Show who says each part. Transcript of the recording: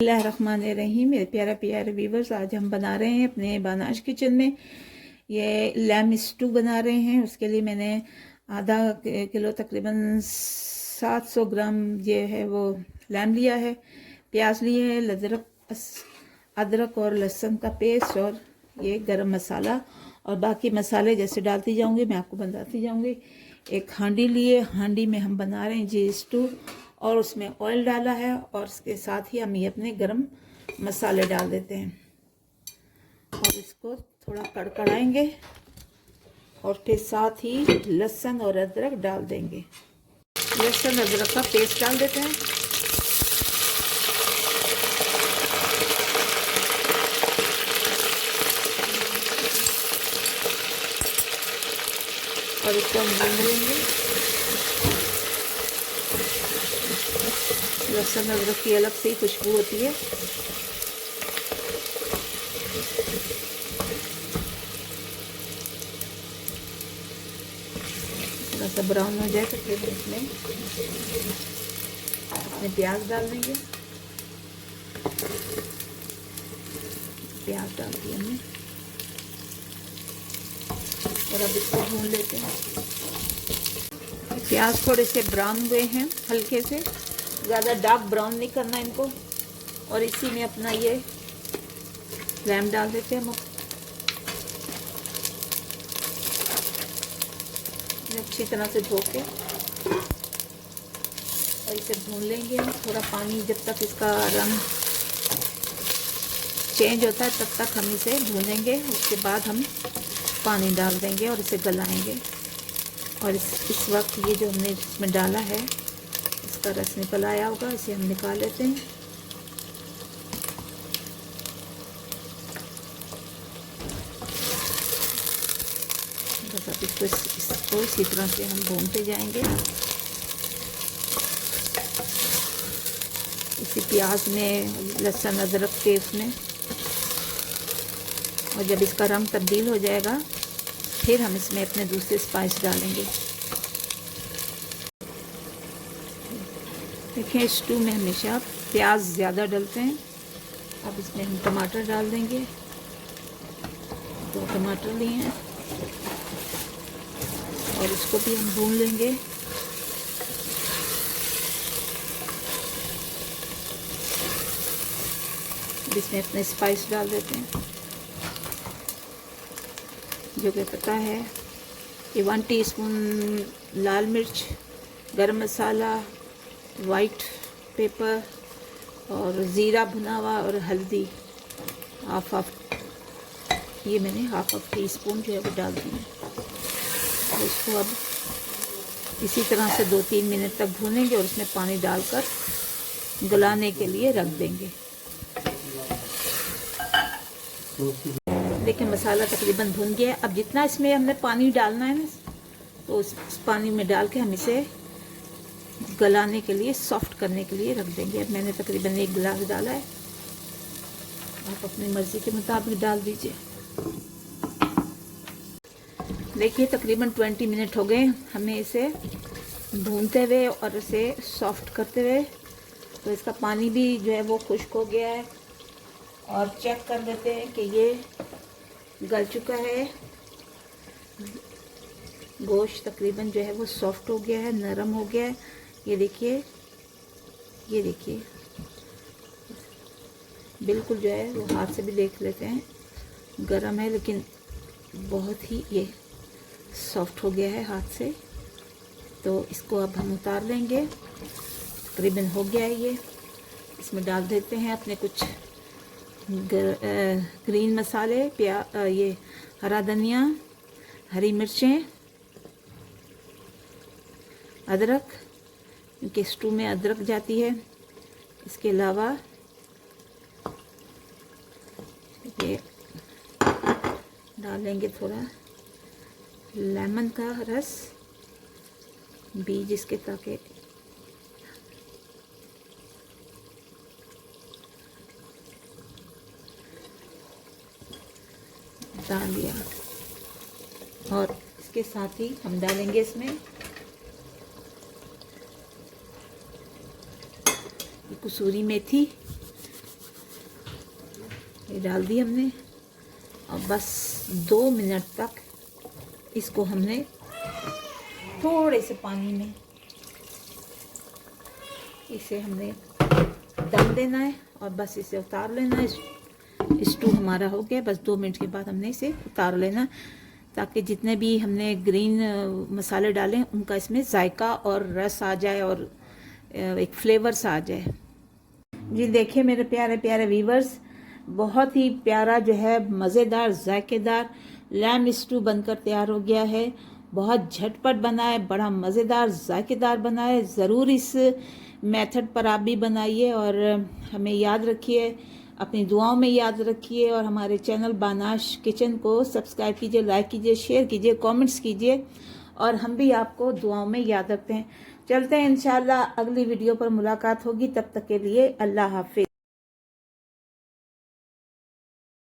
Speaker 1: बिस्मिल्लाहिर्रहमानिर्रहीम। मेरे प्यारे प्यारे व्यूवर्स, आज हम बना रहे हैं अपने बानाश किचन में ये लैम स्टू बना रहे हैं। उसके लिए मैंने आधा किलो तकरीबन 700 ग्राम ये है वो लैम लिया है, प्याज लिए है, अदरक और लहसुन का पेस्ट और ये गरम मसाला और बाकी मसाले जैसे डालती जाऊंगी मैं आपको बताती जाऊंगी। एक हांडी लिए, हांडी में हम बना रहे हैं जी स्टू और उसमें ऑयल डाला है और उसके साथ ही हम ये अपने गरम मसाले डाल देते हैं और इसको थोड़ा कड़कड़ाएंगे और फिर साथ ही लहसुन और अदरक डाल देंगे। लहसुन अदरक का पेस्ट डाल देते हैं और इसको हम भून लेंगे। लहसुन अदरक की अलग से ही खुशबू होती है। थोड़ा सा ब्राउन हो जाए तो फिर इसमें अपने प्याज डाल देंगे। प्याज डाल दिए हमने और अब इसको भून लेते हैं। प्याज थोड़े से ब्राउन हुए हैं, हल्के से, ज़्यादा डार्क ब्राउन नहीं करना इनको। और इसी में अपना ये लैम डाल देते हैं हम अच्छी तरह से धो के और इसे भून लेंगे हम। थोड़ा पानी, जब तक इसका रंग चेंज होता है तब तक हम इसे भूनेंगे। उसके बाद हम पानी डाल देंगे और इसे गलाएंगे। और इस वक्त ये जो हमने इसमें डाला है इसका रस निकल आया होगा, इसे हम निकाल लेते हैं। बस अब इसको इसी तरह से हम भूनते जाएंगे। इसी प्याज में, लहसुन अदरक के उसमें, और जब इसका रंग तब्दील हो जाएगा फिर हम इसमें अपने दूसरे स्पाइस डालेंगे। देखिए, स्टू में हमेशा प्याज ज़्यादा डलते हैं। अब इसमें हम टमाटर डाल देंगे। 2 टमाटर लिए हैं और इसको भी हम भून लेंगे। इसमें अपने स्पाइस डाल देते हैं, जो कि पता है कि 1 टीस्पून लाल मिर्च, गरम मसाला, वाइट पेपर और ज़ीरा भुना हुआ और हल्दी हाफ ये मैंने हाफ टीस्पून जो है वो डाल दी है। और इसको अब इसी तरह से 2-3 मिनट तक भूनेंगे और इसमें पानी डालकर गलाने के लिए रख देंगे। देखिए, मसाला तकरीबन भुन गया। अब जितना इसमें हमने पानी डालना है ना, तो उस पानी में डाल के हम इसे गलाने के लिए, सॉफ्ट करने के लिए रख देंगे। अब मैंने तकरीबन 1 गिलास डाला है, आप अपनी मर्ज़ी के मुताबिक डाल दीजिए। देखिए, तकरीबन 20 मिनट हो गए हमें इसे भूनते हुए और इसे सॉफ्ट करते हुए। तो इसका पानी भी जो है वो खुश्क हो गया है और चेक कर लेते हैं कि ये गल चुका है। गोश्त तकरीबन जो है वो सॉफ्ट हो गया है, नरम हो गया है। ये देखिए बिल्कुल जो है वो, हाथ से भी देख लेते हैं, गरम है लेकिन बहुत ही ये सॉफ्ट हो गया है हाथ से। तो इसको अब हम उतार लेंगे। तकरीबन हो गया है ये। इसमें डाल देते हैं अपने कुछ ग्रीन मसाले, ये हरा धनिया, हरी मिर्चें, अदरक, क्योंकि स्टू में अदरक जाती है। इसके अलावा ये डालेंगे थोड़ा लेमन का रस, बीज इसके, ताकि डाल दिया। और इसके साथ ही हम डालेंगे इसमें कसूरी मेथी, ये डाल दी हमने और बस 2 मिनट तक इसको हमने थोड़े से पानी में इसे हमने दम देना है और बस इसे उतार लेना है। स्टू हमारा हो गया, बस 2 मिनट के बाद हमने इसे उतार लेना ताकि जितने भी हमने ग्रीन मसाले डाले उनका इसमें जायका और रस आ जाए और एक फ्लेवर सा आ जाए। जी देखिए मेरे प्यारे प्यारे व्यूवर्स, बहुत ही प्यारा जो है मज़ेदार जायकेदार लैम स्टू बनकर तैयार हो गया है। बहुत झटपट बना है, बड़ा मज़ेदार जायकेदार बना है। ज़रूर इस मेथड पर आप भी बनाइए और हमें याद रखिए, अपनी दुआओं में याद रखिए और हमारे चैनल बानाश किचन को सब्सक्राइब कीजिए, लाइक कीजिए, शेयर कीजिए, कमेंट्स कीजिए और हम भी आपको दुआओं में याद रखते हैं। चलते हैं, इंशाल्लाह अगली वीडियो पर मुलाकात होगी। तब तक के लिए अल्लाह हाफिज।